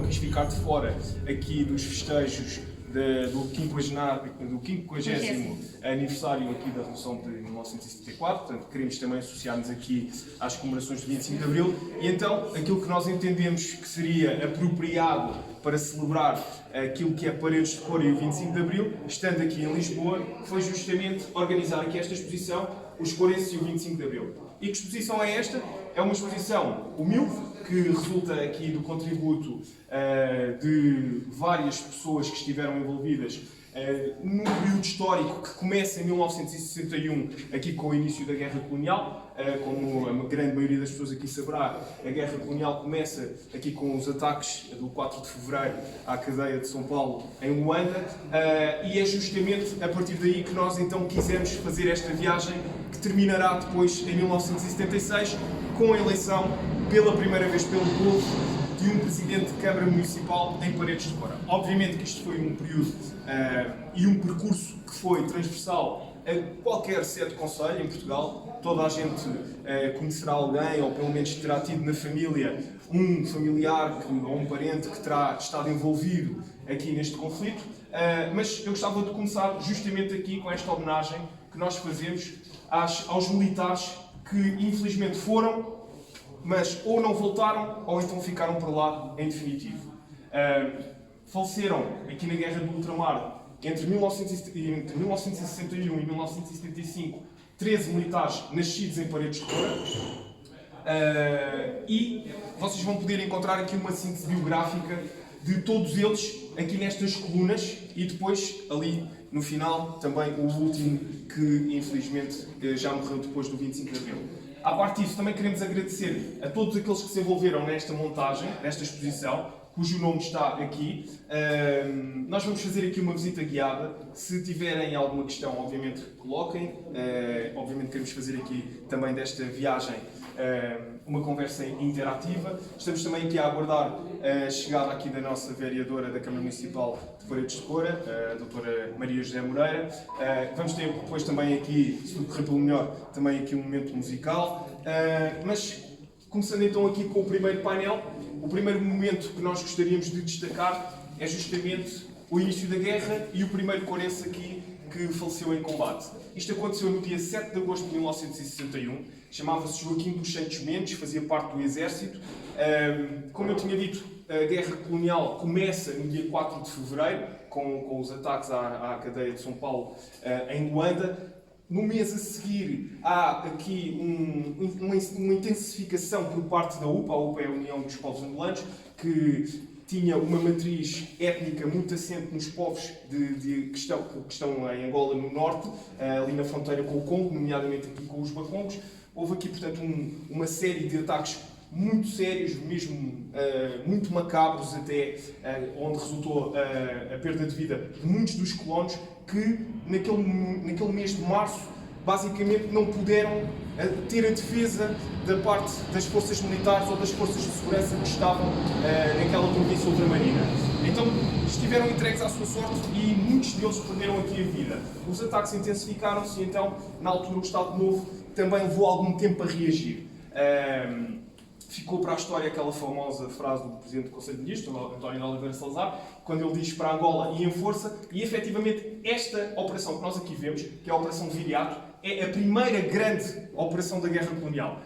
quis ficar de fora aqui dos festejos do 50º aniversário aqui da Revolução de 1974, portanto queremos também associar-nos aqui às comemorações do 25 de Abril, e então aquilo que nós entendemos que seria apropriado para celebrar aquilo que é Paredes de Cora e o 25 de Abril, estando aqui em Lisboa, foi justamente organizar aqui esta exposição, Os Corenses e o 25 de Abril. E que exposição é esta? É uma exposição humilde, que resulta aqui do contributo de várias pessoas que estiveram envolvidas num período histórico que começa em 1961, aqui com o início da Guerra Colonial. Como a grande maioria das pessoas aqui saberá, a Guerra Colonial começa aqui com os ataques do 4 de Fevereiro à cadeia de São Paulo, em Luanda, e é justamente a partir daí que nós então quisemos fazer esta viagem, que terminará depois em 1976, com a eleição pela primeira vez pelo povo de um presidente de Câmara Municipal em Paredes de Cora. Obviamente que isto foi um período e um percurso que foi transversal a qualquer sede de concelho em Portugal. Toda a gente conhecerá alguém, ou pelo menos terá tido na família um familiar ou um parente que terá estado envolvido aqui neste conflito. Mas eu gostava de começar justamente aqui com esta homenagem que nós fazemos aos militares que infelizmente foram, mas ou não voltaram, ou então ficaram por lá em definitivo. Faleceram aqui na Guerra do Ultramar, entre 1961 e 1975, 13 militares nascidos em Paredes de Cora. E vocês vão poder encontrar aqui uma síntese biográfica de todos eles, aqui nestas colunas, e depois, ali no final, também o último, que infelizmente já morreu depois do 25 de Abril. À parte disso, também queremos agradecer a todos aqueles que se envolveram nesta montagem, nesta exposição, cujo nome está aqui. Nós vamos fazer aqui uma visita guiada. Se tiverem alguma questão, obviamente, coloquem. Obviamente queremos fazer aqui também desta viagem uma conversa interativa. Estamos também aqui a aguardar a chegada aqui da nossa vereadora da Câmara Municipal de Paredes de Cora, a doutora Maria José Moreira. Vamos ter depois também aqui, se tudo correr pelo melhor, também aqui um momento musical. Mas, começando então aqui com o primeiro painel, o primeiro momento que nós gostaríamos de destacar é justamente o início da guerra e o primeiro corense aqui que faleceu em combate. Isto aconteceu no dia 7 de agosto de 1961, chamava-se Joaquim dos Santos Mendes, fazia parte do Exército. Como eu tinha dito, a Guerra Colonial começa no dia 4 de Fevereiro, com os ataques à cadeia de São Paulo em Luanda. No mês a seguir, há aqui uma intensificação por parte da UPA. A UPA é a União dos Povos Angolanos, que tinha uma matriz étnica muito assente nos povos que estão em Angola no norte, ali na fronteira com o Congo, nomeadamente aqui com os Bakongos. Houve aqui, portanto, uma série de ataques muito sérios, mesmo muito macabros até, onde resultou a perda de vida de muitos dos colonos que, naquele mês de março, basicamente não puderam ter a defesa da parte das forças militares ou das forças de segurança que estavam naquela província ultramarina. Então estiveram entregues à sua sorte e muitos deles perderam aqui a vida. Os ataques intensificaram-se e então, na altura, o Estado Novo também levou algum tempo a reagir. Ficou para a história aquela famosa frase do Presidente do Conselho de Ministros, António de Oliveira Salazar, quando ele diz para Angola e em força, e efetivamente esta operação que nós aqui vemos, que é a Operação Viriato, é a primeira grande operação da Guerra Colonial.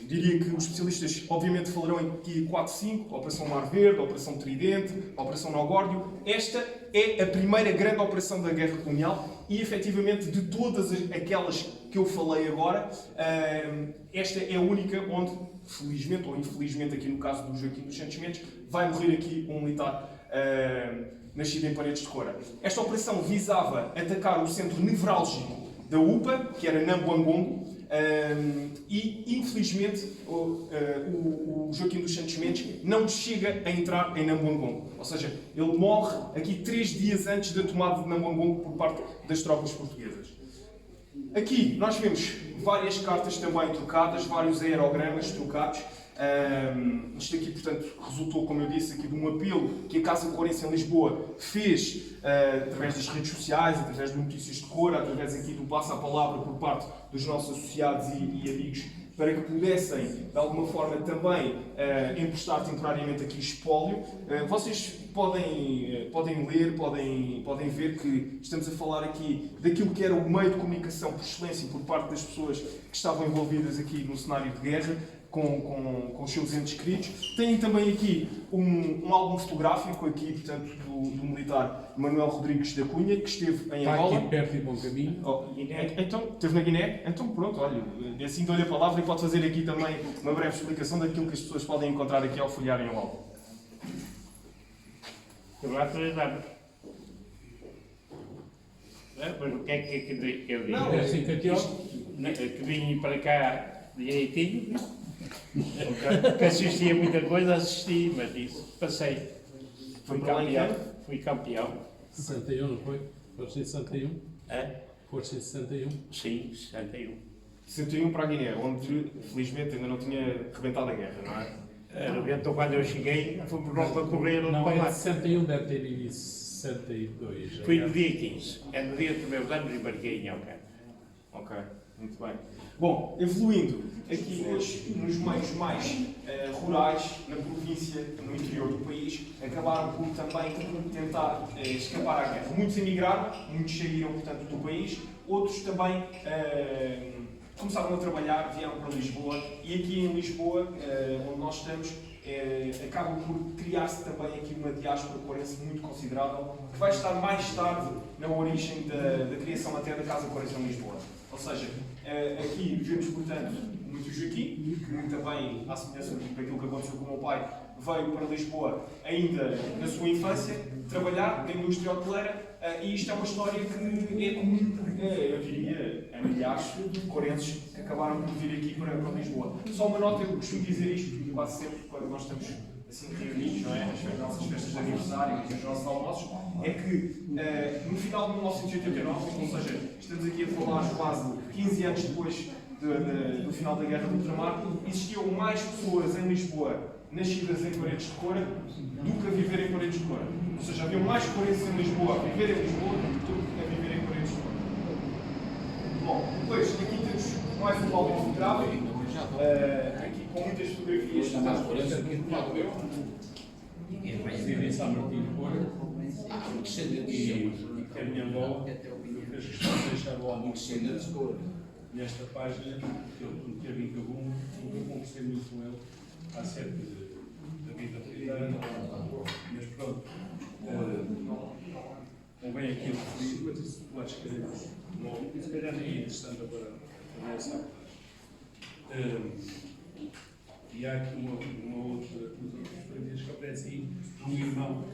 Eu diria que os especialistas obviamente falarão aqui 4, 5, a Operação Mar Verde, a Operação Tridente, a Operação Nogórdio. Esta é a primeira grande operação da Guerra Colonial e efetivamente de todas aquelas que eu falei agora, esta é a única onde, felizmente ou infelizmente, aqui no caso do Joaquim dos Santos Mendes, vai morrer aqui um militar nascido em Paredes de Cora. Esta operação visava atacar o centro nevrálgico da UPA, que era Nambuangongo, e infelizmente o Joaquim dos Santos Mendes não chega a entrar em Nambuangongo. Ou seja, ele morre aqui 3 dias antes da tomada de Nambuangongo por parte das tropas portuguesas. Aqui nós vemos várias cartas também trocadas, vários aerogramas trocados. Isto aqui, portanto, resultou, como eu disse, aqui de um apelo que a Casa Corense em Lisboa fez através das redes sociais, através de Notícias de Cora, através aqui do Passa a Palavra por parte dos nossos associados e amigos para que pudessem, de alguma forma, também emprestar temporariamente aqui espólio. Vocês podem ler, podem ver que estamos a falar aqui daquilo que era o meio de comunicação por excelência por parte das pessoas que estavam envolvidas aqui no cenário de guerra, com os seus entes queridos. Têm também aqui um álbum fotográfico aqui, portanto, do militar Manuel Rodrigues da Cunha, que esteve em Angola. Está aqui perto e bom caminho. Então, esteve na Guiné? Então pronto, olha, assim dou-lhe a palavra e pode fazer aqui também uma breve explicação daquilo que as pessoas podem encontrar aqui ao folhearem o álbum. Eu lá 3 anos. Mas o que é que eu digo? Não, É assim que Que vim para cá direitinho, que assistia muita coisa, assisti, mas isso, passei. Foi para lá em que? Fui campeão. 61, não foi? Foste em 61? É? Foste em 61? Sim, 61. 61 para a Guiné, onde felizmente ainda não tinha rebentado a guerra, não é? Então, quando eu cheguei, fomos nós para correr Não, para é lá. de 61, deve ter ido em 62. Fui no dia 15, é no dia dos meus anos e marquei em Alcântara. Ok, muito bem. Bom, evoluindo aqui nos meios mais rurais, na província, no interior do país, acabaram por também tentar escapar à guerra. Muitos emigraram, muitos saíram, portanto, do país, outros também começaram a trabalhar, vieram para Lisboa, e aqui em Lisboa, onde nós estamos, acaba por criar-se também aqui uma diáspora corense muito considerável, que vai estar mais tarde na origem da criação até da Casa Corense em Lisboa. Ou seja, aqui vemos, portanto, muito Joaquim, que também, à semelhança daquilo que aconteceu com o meu pai, veio para Lisboa ainda na sua infância, trabalhar na indústria hoteleira, e isto é uma história que é comum, eu diria, a milhares de corenses que acabaram por vir aqui para Lisboa. Só uma nota, eu costumo dizer isto quase sempre quando nós estamos assim reunidos, não é? As nossas festas de aniversário e os nossos almoços, é que no final de 1989, ou seja, estamos aqui a falar quase 15 anos depois do final da Guerra do Ultramar, existiam mais pessoas em Lisboa nascidas em Paredes de Cora do que a viver em Paredes de Cora. Ou seja, havia mais corenses em Lisboa a viver em Lisboa do que a viver em Paredes de Cora. Bom, depois aqui temos mais um álbum fotográfico, aqui com muitas fotografias. Reside em São Martinho de Cora e que a minha avó fez questão de deixar o álbum nesta página, que ele teve em Cabum, eu conversei muito com ele acerca da vida militar, mas pronto, convém aqui referir, mas isso lá escrevemos logo, e se calhar nem é interessante agora a nossa. E há aqui uma outra fotografias que aparece aí, um irmão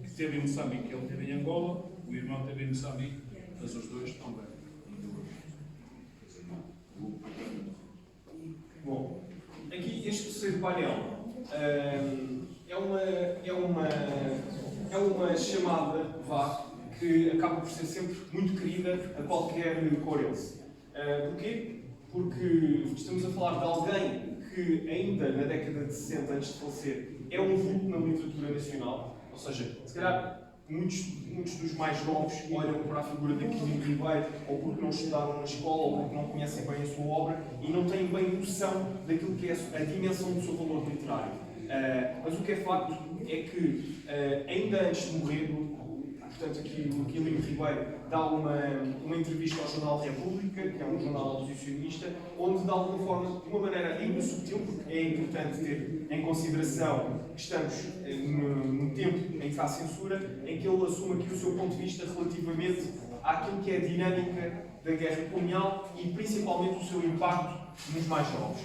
que esteve em Moçambique, ele esteve em Angola, o irmão esteve em Moçambique, mas os dois estão bem. Bom, aqui este terceiro painel é uma chamada, vá, que acaba por ser sempre muito querida a qualquer corense. Porquê? Porque estamos a falar de alguém que ainda na década de 60, antes de falecer, é um vulto na literatura nacional, ou seja, se calhar muitos dos mais novos olham para a figura de Aquilino Ribeiro ou porque não estudaram na escola ou porque não conhecem bem a sua obra e não têm bem noção daquilo que é a dimensão do seu valor literário. Mas o que é facto é que ainda antes de morrer, portanto aqui o Aquilino Ribeiro dá uma entrevista ao jornal República, que é um jornal oposicionista, onde de alguma forma, de uma maneira ainda subtil, porque é importante ter em consideração que estamos no tempo em que há censura, em que ele assume aqui o seu ponto de vista relativamente àquilo que é a dinâmica da guerra colonial e principalmente o seu impacto nos mais novos.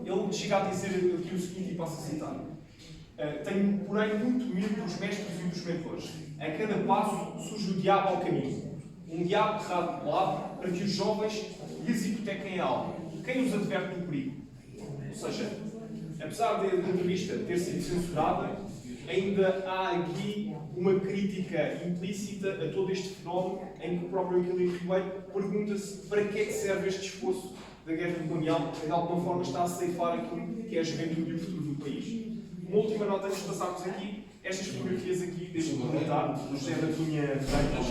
Ele chega a dizer aqui o seguinte, e passo a citar: tenho, porém, muito medo dos mestres e dos mentores. A cada passo surge o diabo ao caminho. Um diabo errado de lado para que os jovens lhes hipotequem a alma. Quem os adverte do perigo? Ou seja, apesar da entrevista ter sido censurada, ainda há aqui uma crítica implícita a todo este fenómeno em que o próprio Aquilino Ribeiro pergunta-se para que é que serve este esforço da guerra colonial, que de alguma forma está a ceifar aquilo que é a juventude e o futuro do país. Uma última nota antes de passarmos aqui, estas fotografias aqui deste militar, do José da Cunha Freitas,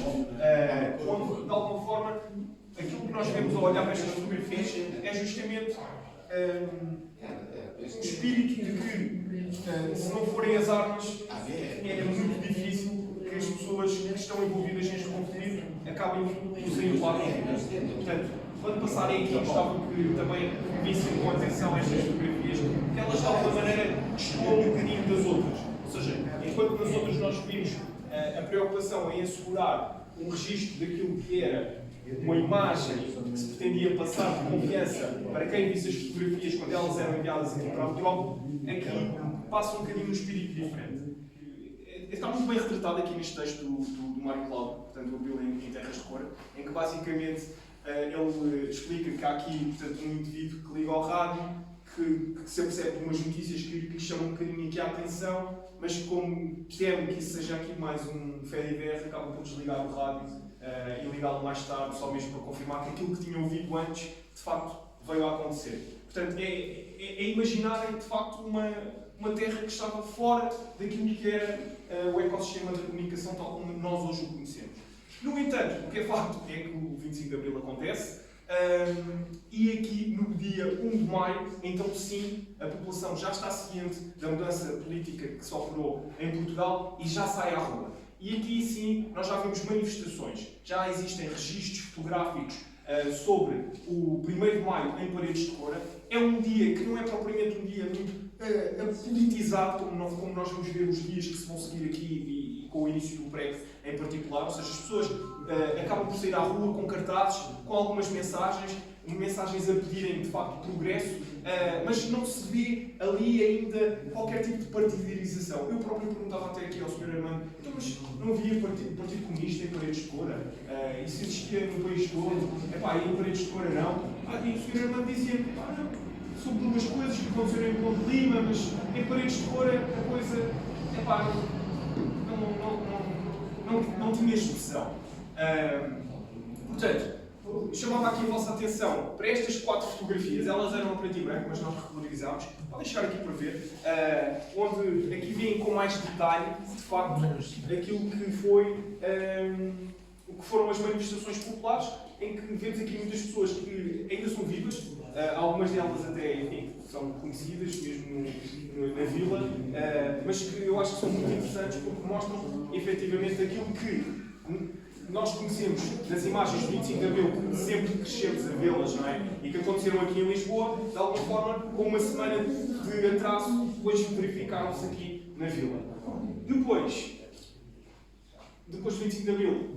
onde, de alguma forma, aquilo que nós vemos ao olhar para estas fotografias é justamente o espírito de que, se não forem as armas, é muito difícil que as pessoas que estão envolvidas neste conflito acabem por sair do lado. Portanto, quando passarem aqui, gostava que também vissem com atenção estas fotografias, que elas de alguma maneira destoam um bocadinho das outras. Ou seja, enquanto nas outras nós vimos a preocupação em assegurar um registro daquilo que era uma imagem que se pretendia passar de confiança para quem visse as fotografias quando elas eram enviadas aqui para o Drop, aqui passa um bocadinho um espírito diferente. Está muito bem retratado aqui neste texto do Mário Cláudio, portanto, o Bill em Terras de Cor, em que basicamente ele explica que há aqui, portanto, um indivíduo que liga ao rádio, que se apercebe de umas notícias que lhe chamam um bocadinho aqui a atenção, mas como teme que isso seja aqui mais um fé de ver, acaba por desligar o rádio e ligá-lo mais tarde, só mesmo para confirmar que aquilo que tinha ouvido antes, de facto, veio a acontecer. Portanto, é imaginarem, de facto, uma terra que estava fora daquilo que era o ecossistema da comunicação tal como nós hoje o conhecemos. No entanto, o que é facto é que o 25 de Abril acontece, e aqui no dia 1 de maio, então sim, a população já está ciente da mudança política que se operou em Portugal e já sai à rua. E aqui sim, nós já vemos manifestações, já existem registros fotográficos sobre o 1º de maio em Paredes de Cora. É um dia que não é propriamente um dia muito politizado, como nós vamos ver os dias que se vão seguir aqui e com o início do PREC em particular, ou seja, as pessoas acabam por sair à rua com cartazes, com algumas mensagens a pedirem de facto progresso, mas não se vê ali ainda qualquer tipo de partidarização. Eu próprio perguntava até aqui ao Sr. Armando, então, mas não havia partido Comunista em Paredes de Cora? Isso existia no país todo? E em Paredes de Cora não? E o Sr. Armando dizia, não, sobre duas coisas que aconteceram em Ponte de Lima, mas em Paredes de Cora a coisa, não tinha expressão. Portanto, chamava aqui a vossa atenção para estas 4 fotografias. Elas eram a preto e branco, mas nós regularizámos. Podem chegar aqui para ver, onde aqui veem com mais detalhe, de facto, aquilo que foi, o que foram as manifestações populares, em que vemos aqui muitas pessoas que ainda são vivas, algumas delas até, enfim, são conhecidas mesmo na vila, mas que eu acho que são muito interessantes porque mostram efetivamente aquilo que nós conhecemos nas imagens de 25 de Abril, que sempre crescemos a vê-las, não é? E que aconteceram aqui em Lisboa, de alguma forma, com uma semana de atraso, depois verificaram-se aqui na vila. Depois de 25 de Abril,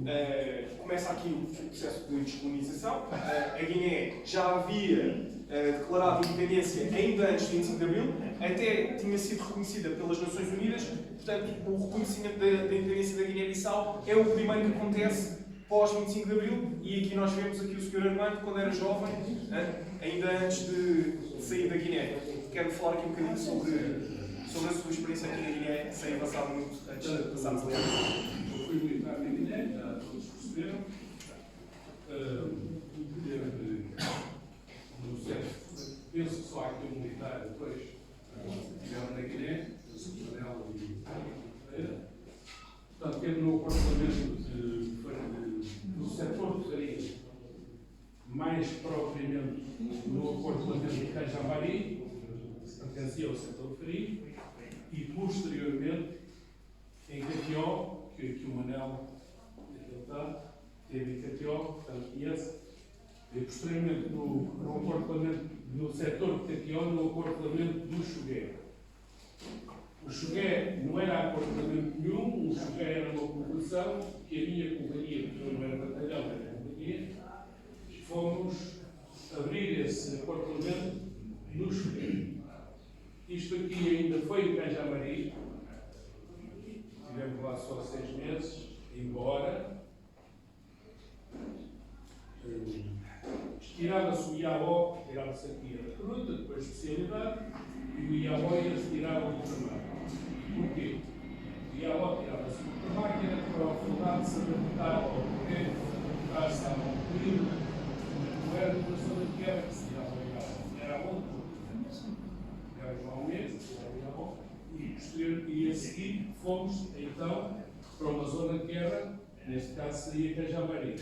começa aqui o processo de descolonização. A Guiné já havia declarado independência ainda antes de 25 de Abril, até tinha sido reconhecida pelas Nações Unidas. Portanto, o reconhecimento da independência da Guiné-Bissau é o primeiro que acontece pós 25 de Abril, e aqui nós vemos aqui o Sr. Armando, quando era jovem, ainda antes de sair da Guiné. Quero falar aqui um bocadinho sobre a sua experiência aqui na Guiné, sem avançar muito antes de passarmos a ler. Eu fui militar na Guiné, já todos perceberam. Penso que só há aqui um militar depois estiveram na Guiné, Manel e Pereira. Portanto, teve no apartamento do setor de farinha, mais propriamente no apartamento de Cajamari, que pertencia ao setor de farinha, e posteriormente em Catió, que aqui o Manel teve em Catió, portanto conhece, e posteriormente no apartamento, no setor de Catió, no apartamento do Chogué. O Chogué não era apartamento nenhum, o Chogué era uma população que a minha companhia, porque eu não era batalhão, era companhia, fomos abrir esse apartamento no Chogué. Isto aqui ainda foi em Cajamari, estivemos lá só 6 meses, embora. Tirava-se o IAO, tirava-se aqui a recruta, depois a especialidade, e o IAO ia-se tirar o trabalho. Porquê? O IAO tirava-se o trabalho, que era para o soldado se adaptar ao poder, adaptar-se à doutrina. Não era uma zona de guerra que se tirava o IAO, era a outra. Era ao mês, era o IAO, e posterior, e a seguir fomos, então, para uma zona de guerra, neste caso seria Cajamari.